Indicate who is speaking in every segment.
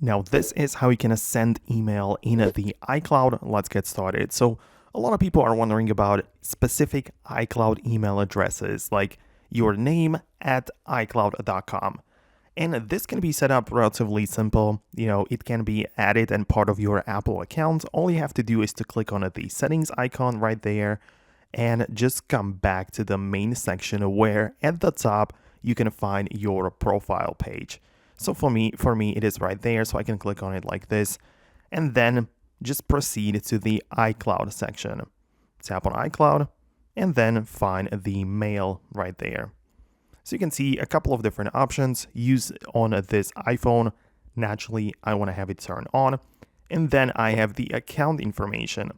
Speaker 1: Now, this is how you can send email in the iCloud. Let's get started. So, a lot of people are wondering about specific iCloud email addresses like your name at iCloud.com. And this can be set up relatively simple. It can be added and part of your Apple account. All you have to do is to click on the settings icon right there and just come back to the main section where at the top you can find your profile page. So for me, it is right there. So I can click on it like this and then just proceed to the iCloud section. Tap on iCloud and then find the mail right there. So you can see a couple of different options used on this iPhone. Naturally, I want to have it turned on. And then I have the account information.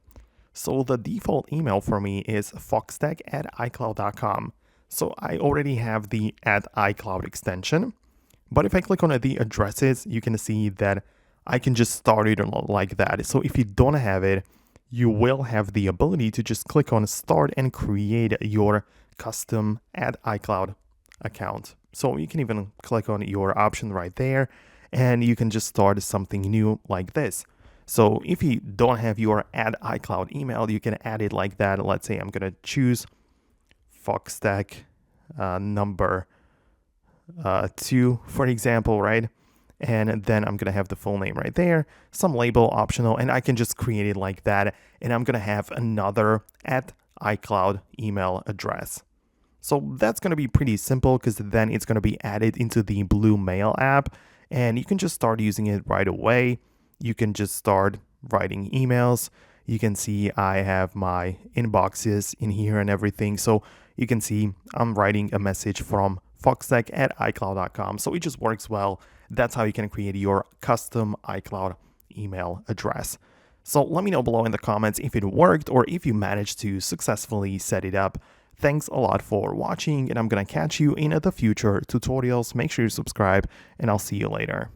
Speaker 1: So the default email for me is Foxtecc at iCloud.com. So I already have the @iCloud extension. But if I click on the addresses, you can see that I can just start it like that. So if you don't have it, you will have the ability to just click on start and create your custom @iCloud account. So you can even click on your option right there and you can just start something new like this. So if you don't have your @iCloud email, you can add it like that. Let's say I'm going to choose Foxtecc number 2, for example, right? And then I'm going to have the full name right there, some label optional, and I can just create it like that. And I'm going to have another @iCloud email address. So that's going to be pretty simple because then it's going to be added into the Blue Mail app and you can just start using it right away. You can just start writing emails. You can see I have my inboxes in here and everything. So you can see I'm writing a message from Foxtecc at iCloud.com. So it just works well. That's how you can create your custom iCloud email address. So let me know below in the comments if it worked or if you managed to successfully set it up. Thanks a lot for watching, and I'm gonna catch you in the future tutorials. Make sure you subscribe, and I'll see you later.